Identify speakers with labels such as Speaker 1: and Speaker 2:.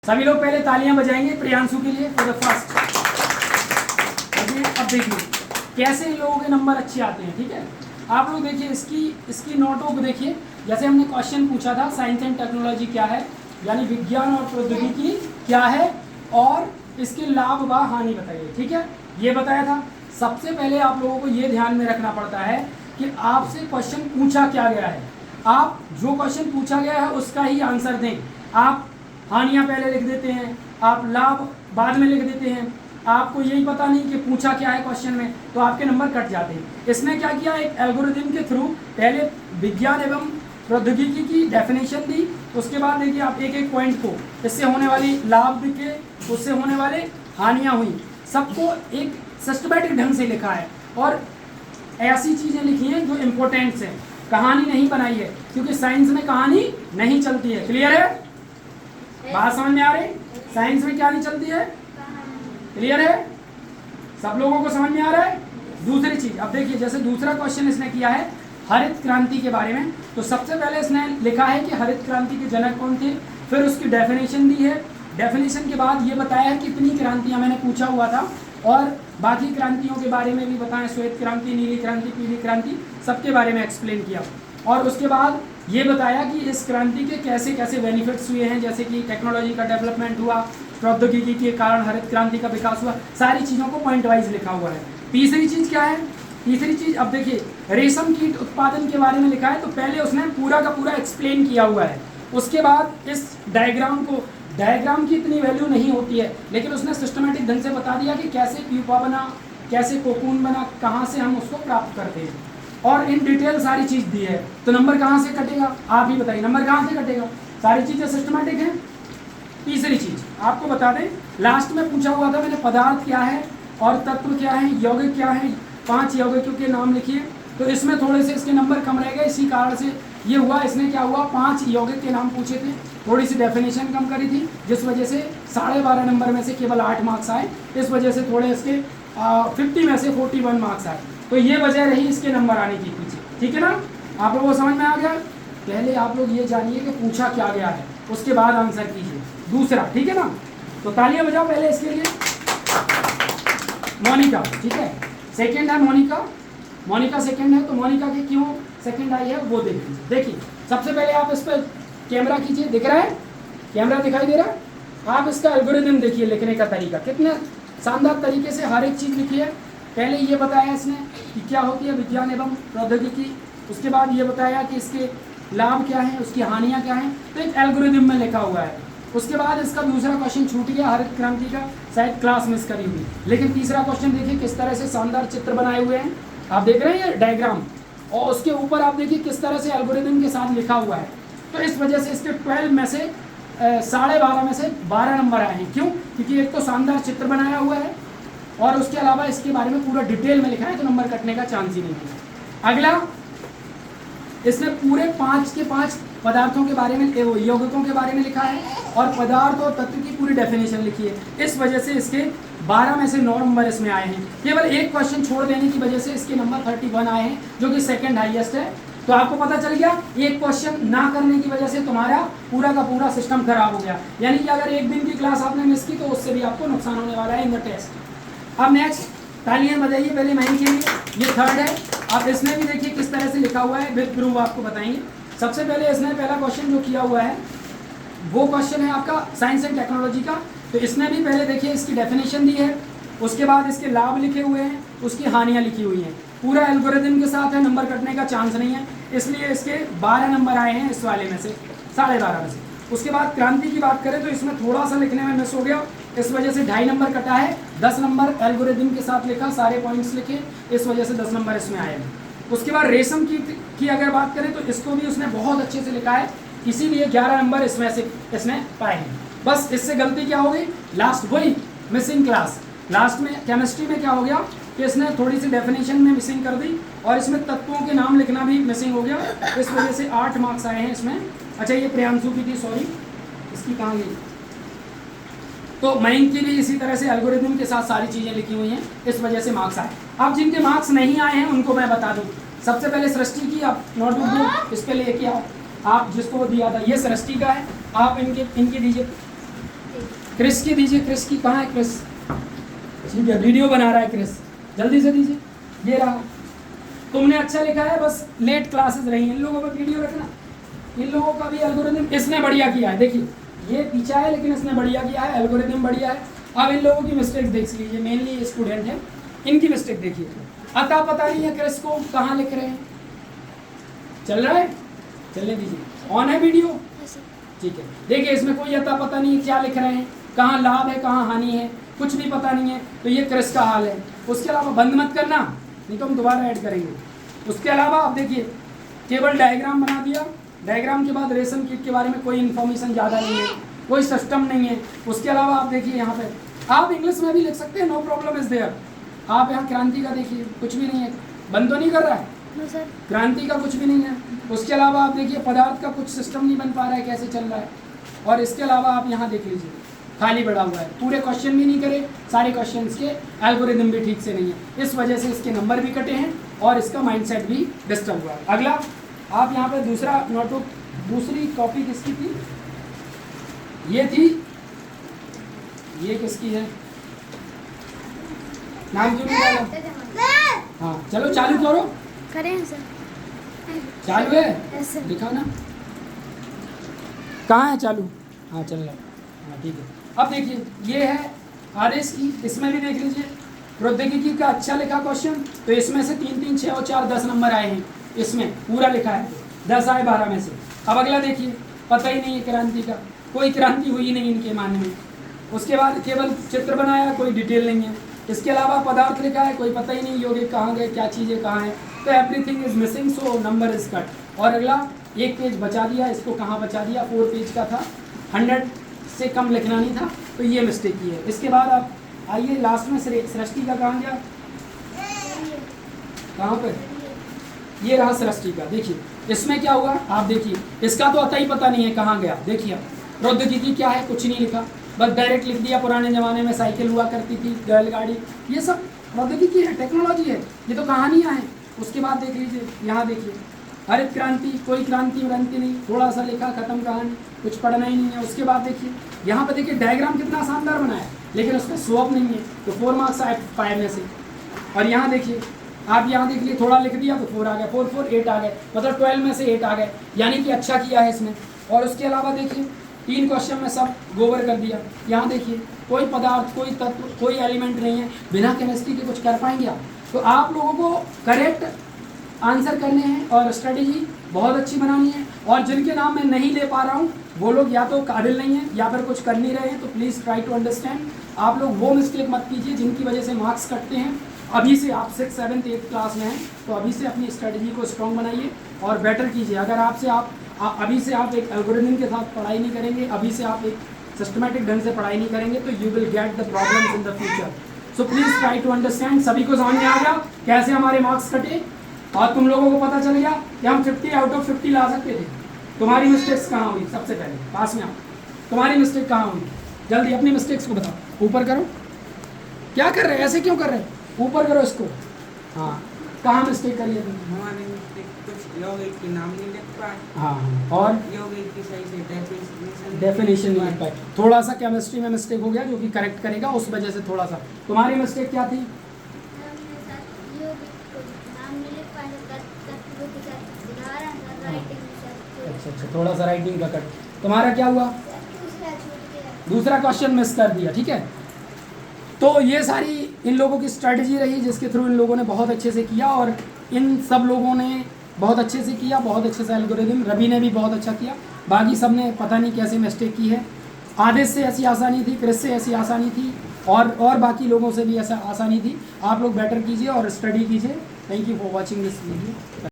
Speaker 1: सभी लोग पहले तालियां बजाएंगे प्रियांशु के लिए फॉर द फर्स्ट। अब देखिए कैसे इन लोगों के नंबर अच्छे आते हैं। ठीक है, आप लोग देखिए इसकी नोटों को देखिए। जैसे हमने क्वेश्चन पूछा था साइंस एंड टेक्नोलॉजी क्या है, यानी विज्ञान और प्रौद्योगिकी क्या है, और इसके लाभ व हानि बताइए। ठीक है, ये बताया था। सबसे पहले आप लोगों को ये ध्यान में रखना पड़ता है कि आपसे क्वेश्चन पूछा क्या गया है। आप जो क्वेश्चन पूछा गया है उसका ही आंसर दें। आप हानियां पहले लिख देते हैं, आप लाभ बाद में लिख देते हैं, आपको यही पता नहीं कि पूछा क्या है क्वेश्चन में, तो आपके नंबर कट जाते हैं। इसने क्या किया, एक एल्गोरिथम के थ्रू पहले विज्ञान एवं प्रौद्योगिकी की डेफिनेशन दी। उसके बाद देखिए आप एक एक पॉइंट को, इससे होने वाली लाभ दिखे, उससे होने वाले हानियां हुई, सबको एक सिस्टमैटिक ढंग से लिखा है और ऐसी चीज़ें लिखी हैं जो इम्पोर्टेंट्स हैं। कहानी नहीं बनाई है, क्योंकि साइंस में कहानी नहीं चलती है। क्लियर है, बात समझ में आ रही? साइंस में क्या नहीं चलती है, क्लियर है, सब लोगों को समझ में आ रहा है। दूसरी चीज अब देखिए, जैसे दूसरा क्वेश्चन इसने किया है हरित क्रांति के बारे में, तो सबसे पहले इसने लिखा है कि हरित क्रांति के जनक कौन थे, फिर उसकी डेफिनेशन दी है। डेफिनेशन के बाद ये बताया है कितनी क्रांतियां मैंने पूछा हुआ था, और बाकी क्रांतियों के बारे में भी बताएं, श्वेत क्रांति, नीली क्रांति, पीली क्रांति, सबके बारे में एक्सप्लेन किया। और उसके बाद ये बताया कि इस क्रांति के कैसे कैसे बेनिफिट्स हुए हैं, जैसे कि टेक्नोलॉजी का डेवलपमेंट हुआ, प्रौद्योगिकी के कारण हरित क्रांति का विकास हुआ, सारी चीज़ों को पॉइंट वाइज लिखा हुआ है। तीसरी चीज़ क्या है, तीसरी चीज़ अब देखिए रेशम कीट उत्पादन के बारे में लिखा है, तो पहले उसने पूरा का पूरा एक्सप्लेन किया हुआ है। उसके बाद इस डायग्राम को, डायग्राम की इतनी वैल्यू नहीं होती है, लेकिन उसने सिस्टमेटिक ढंग से बता दिया कि कैसे प्यूपा बना, कैसे कोकून बना, कहाँ से हम उसको प्राप्त करते हैं, और इन डिटेल सारी चीज़ दी है। तो नंबर कहाँ से कटेगा, आप ही बताइए, नंबर कहाँ से कटेगा? सारी चीज़ें सिस्टमेटिक हैं। तीसरी चीज़ आपको बता दें, लास्ट में पूछा हुआ था मैंने, पदार्थ क्या है और तत्व क्या है, यौगिक क्या है, 5 यौगिकों के नाम लिखिए। तो इसमें थोड़े से इसके नंबर कम रह गए, इसी कारण से ये हुआ। इसने क्या हुआ, 5 यौगिक के नाम पूछे थे, थोड़ी सी डेफिनेशन कम करी थी, जिस वजह से 12.5 नंबर में से केवल 8 मार्क्स आए। इस वजह से थोड़े इसके 50 में से 41 मार्क्स आए। तो ये वजह रही इसके नंबर आने की पीछे। ठीक है ना, आप लोगों को समझ में आ गया? पहले आप लोग ये जानिए कि पूछा क्या गया है, उसके बाद आंसर कीजिए दूसरा। ठीक है ना, तो तालियां बजाओ पहले इसके लिए। मोनिका, ठीक है, सेकंड है मोनिका। मोनिका सेकंड है, तो मोनिका की क्यों सेकंड आई है वो देख लीजिए। देखिए सबसे पहले आप इस पर कैमरा कीजिए, दिख रहा है, कैमरा दिखाई दे रहा है? आप इसका एल्गोरिथम देखिए, लिखने का तरीका कितने शानदार तरीके से हर एक चीज़ लिखी है। पहले ये बताया इसने कि क्या होती है विज्ञान एवं प्रौद्योगिकी, उसके बाद ये बताया कि इसके लाभ क्या हैं, उसकी हानियाँ क्या हैं, तो एक एल्गोरिथम में लिखा हुआ है। उसके बाद इसका दूसरा क्वेश्चन छूट गया हरित क्रांति का, शायद क्लास मिस करी हुई, लेकिन तीसरा क्वेश्चन देखिए किस तरह से शानदार चित्र बनाए हुए हैं, आप देख रहे हैं ये डायग्राम, और उसके ऊपर आप देखिए किस तरह से एल्गोरिथम के साथ लिखा हुआ है। तो इस वजह से इसके 12 में से 12.5 में से 12 नंबर आए हैं। क्यों? क्योंकि एक तो शानदार चित्र बनाया हुआ है, और उसके अलावा इसके बारे में पूरा डिटेल में लिखा है, तो नंबर कटने का चांस ही नहीं है। अगला, इसने पूरे 5 के 5 पदार्थों के बारे में, यौगिकों के बारे में लिखा है, और पदार्थ और तत्व की पूरी डेफिनेशन लिखी है। इस वजह से इसके 12 में से 9 नंबर इसमें आए हैं। केवल एक क्वेश्चन छोड़ देने की वजह से इसके नंबर 31 आए हैं, जो कि सेकंड हाईएस्ट है। तो आपको पता चल गया, एक क्वेश्चन ना करने की वजह से तुम्हारा पूरा का पूरा सिस्टम खराब हो गया। यानी कि अगर एक दिन की क्लास आपने मिस की, तो उससे भी आपको नुकसान होने वाला है इन द टेस्ट। अब नेक्स्ट, तालियां बजाइए पहले महीने के लिए, ये थर्ड है। अब इसने भी देखिए किस तरह से लिखा हुआ है, विद प्रूफ आपको बताएंगे। सबसे पहले इसने पहला क्वेश्चन जो किया हुआ है वो क्वेश्चन है आपका साइंस एंड टेक्नोलॉजी का। तो इसने भी पहले देखिए इसकी डेफिनेशन दी है, उसके बाद इसके लाभ लिखे हुए हैं, उसकी हानियाँ लिखी हुई हैं, पूरा एल्गोरिथम के साथ है, नंबर कटने का चांस नहीं है, इसलिए इसके 12 नंबर आए हैं इस वाले में से, 12.5 में से। उसके बाद क्रांति की बात करें तो इसमें थोड़ा सा लिखने में मिस हो गया, इस वजह से 2.5 नंबर कटा है। 10 नंबर एल्गोरिथम के साथ लिखा, सारे पॉइंट्स लिखे, इस वजह से 10 नंबर इसमें आए हैं। उसके बाद रेशम की अगर बात करें तो इसको भी उसने बहुत अच्छे से लिखा है, इसीलिए 11 नंबर इसमें से इसने पाए हैं। बस इससे गलती क्या हो गई, लास्ट वही मिसिंग क्लास, लास्ट में केमिस्ट्री में क्या हो गया कि इसने थोड़ी सी डेफिनेशन में मिसिंग कर दी, और इसमें तत्वों के नाम लिखना भी मिसिंग हो गया, इस वजह से 8 मार्क्स आए हैं इसमें। अच्छा, ये प्रियांशु की थी, सॉरी, इसकी कहाँ गई? तो मयंक की भी इसी तरह से एल्गोरिथम के साथ सारी चीज़ें लिखी हुई हैं, इस वजह से मार्क्स आए। अब जिनके मार्क्स नहीं आए हैं उनको मैं बता दूं। सबसे पहले सृष्टि की, आप नोटबुक दो, इस पे लेके आओ, आप जिसको दिया था, ये सृष्टि का है, आप इनकी दीजिए। क्रिस की दीजिए, क्रिस की कहाँ है क्रिस? ठीक है, वीडियो बना रहा है क्रिस, जल्दी से दीजिए। ये रहा, तुमने अच्छा लिखा है, बस लेट क्लासेस रही हैं, इन लोगों पर वीडियो रखना। इन लोगों का भी एल्गोरिथम इसने बढ़िया किया है, देखिए ये पीछा है लेकिन इसने बढ़िया किया है, एल्गोरिथम बढ़िया है। अब इन लोगों की मिस्टेक्स देख लीजिए, मेनली ये स्टूडेंट है, इनकी मिस्टेक देखिए। अता पता नहीं है क्रिस को कहाँ लिख रहे हैं, चल रहा है, चलने दीजिए। ऑन है वीडियो? ठीक है, देखिए इसमें कोई अता पता नहीं है क्या लिख रहे हैं, कहाँ लाभ है कहाँ हानि है, कुछ भी पता नहीं है। तो ये क्रिस का हाल है। उसके अलावा बंद मत करना, नहीं तो हम दोबारा ऐड करेंगे। उसके अलावा आप देखिए केवल डायग्राम बना दिया, डायग्राम के बाद रेशम कीट के बारे में कोई इन्फॉर्मेशन ज़्यादा नहीं है, कोई सिस्टम नहीं है। उसके अलावा आप देखिए यहाँ पे आप इंग्लिश में भी लिख सकते हैं, नो प्रॉब्लम इज देयर। आप यहाँ क्रांति का देखिए, कुछ भी नहीं है, बंद तो नहीं कर रहा है, क्रांति का कुछ भी नहीं है। उसके अलावा आप देखिए पदार्थ का कुछ सिस्टम नहीं बन पा रहा है, कैसे चल रहा है। और इसके अलावा आप यहाँ देख लीजिए खाली पड़ा हुआ है, पूरे क्वेश्चन भी नहीं करे, सारे क्वेश्चन्स के एल्गोरिदम भी ठीक से नहीं है, इस वजह से इसके नंबर भी कटे हैं और इसका माइंडसेट भी डिस्टर्ब हुआ है। अगला आप यहाँ पे दूसरा नोटबुक, दूसरी कॉपी किसकी थी? ये थी, ये किसकी है? नाम क्यों नहीं डाला? हाँ चलो चालू करो,
Speaker 2: करें सर,
Speaker 1: चालू है, दिखा ना कहाँ है चालू? हाँ चल रहा है, हाँ ठीक है। अब देखिए ये है आदेश की, इसमें भी देख लीजिए प्रौद्योगिकी का अच्छा लिखा क्वेश्चन, तो इसमें से 3 3 6 और 4 10 नंबर आए हैं, इसमें पूरा लिखा है, 10 आए 12 में से। अब अगला देखिए पता ही नहीं है क्रांति का, कोई क्रांति हुई नहीं इनके मानने में। उसके बाद केवल चित्र बनाया, कोई डिटेल नहीं है। इसके अलावा पदार्थ लिखा है, कोई पता ही नहीं यौगिक कहाँ गए, क्या चीज़ें कहाँ हैं, तो everything is missing, so number is cut. और अगला एक पेज बचा दिया, इसको कहाँ बचा दिया, 4 पेज का था, 100 से कम लिखना नहीं था, तो ये मिस्टेक की है। इसके बाद आप आइए लास्ट में सृष्टि का कहाँ गया, कहाँ पर? ये रहा सृष्टि का, देखिए इसमें क्या हुआ आप देखिए, इसका तो अता ही पता नहीं है कहाँ गया। देखिए प्रौद्योगिकी क्या है, कुछ नहीं लिखा, बस डायरेक्ट लिख दिया पुराने ज़माने में साइकिल हुआ करती थी, बैलगाड़ी, ये सब प्रौद्योगिकी है, टेक्नोलॉजी है, ये तो कहानियाँ हैं। उसके बाद देख लीजिए यहाँ देखिए हरित क्रांति, कोई क्रांति व्रांति नहीं, थोड़ा सा लिखा, खत्म कहानी, कुछ पढ़ना ही नहीं है। उसके बाद देखिए यहाँ पे देखिए डायग्राम कितना शानदार बनाया, लेकिन उसमें स्लोप नहीं है, तो 4 मार्क्स आए 5 में से। और यहाँ देखिए आप यहाँ देख लिए, थोड़ा लिख दिया तो 4 आ गए, 4 4 8 आ गए, मतलब 12 में से 8 आ गए, यानी कि अच्छा किया है इसमें। और उसके अलावा देखिए 3 क्वेश्चन में सब गोबर कर दिया। यहाँ देखिए कोई पदार्थ, कोई तत्व, कोई एलिमेंट नहीं है, बिना केमिस्ट्री के कुछ कर पाएंगे आप? तो आप लोगों को करेक्ट आंसर करने हैं और स्ट्रेटेजी बहुत अच्छी बनानी है। और जिनके नाम मैं नहीं ले पा रहा हूँ वो लोग या तो काबिल नहीं हैं या फिर कुछ कर नहीं रहे हैं, तो प्लीज़ ट्राई टू अंडरस्टैंड। आप लोग वो मिस्टेक मत कीजिए जिनकी वजह से मार्क्स कटते हैं। अभी से आप 6th 7th 8th क्लास में हैं, तो अभी से अपनी स्ट्रेटजी को स्ट्रॉन्ग बनाइए और बेटर कीजिए। अगर आपसे अभी से आप एक एल्गोरिथम के साथ पढ़ाई नहीं करेंगे, अभी से आप एक सिस्टमैटिक ढंग से पढ़ाई नहीं करेंगे, तो you will get the problems in the future. So please try to understand. सभी को समझ में आ गया कैसे हमारे मार्क्स कटे, और तुम लोगों को पता चल गया कि हम 50 आउट ऑफ 50 ला सकते थे। तुम्हारी मिस्टेक्स कहाँ हुई? सबसे पहले पास में आओ, तुम्हारी मिस्टेक कहाँ हुई? जल्दी अपनी मिस्टेक्स को बताओ। ऊपर करो, क्या कर रहे हैं, ऐसे क्यों कर रहे हैं? ऊपर करो इसको। हाँ, कहाँ मिस्टेक करी है तुमने?
Speaker 3: हमारे मिस्टेक कुछ यौगिक के नाम नहीं लिख पाए।
Speaker 1: हाँ, और
Speaker 3: यौगिक की सही से
Speaker 1: डेफिनेशन नहीं लिख पाए। थोड़ा सा केमिस्ट्री में मिस्टेक हो गया जो कि करेक्ट करेगा, उस वजह से थोड़ा सा। तुम्हारी मिस्टेक क्या थी? अच्छा, थोड़ा सा राइटिंग का कट। तुम्हारा क्या हुआ? दूसरा क्वेश्चन मिस कर दिया। ठीक है, तो ये सारी इन लोगों की स्ट्रेटजी रही जिसके थ्रू इन लोगों ने बहुत अच्छे से किया, और इन सब लोगों ने बहुत अच्छे से किया, बहुत अच्छे से एल्गोरिथम। रवि ने भी बहुत अच्छा किया, बाकी सब ने पता नहीं कैसे मिस्टेक की है। आदेश से ऐसी आसानी थी, क्रिस से ऐसी आसानी थी, और बाकी लोगों से भी ऐसा आसानी थी। आप लोग बेटर कीजिए और स्टडी कीजिए। Thank you for watching this video.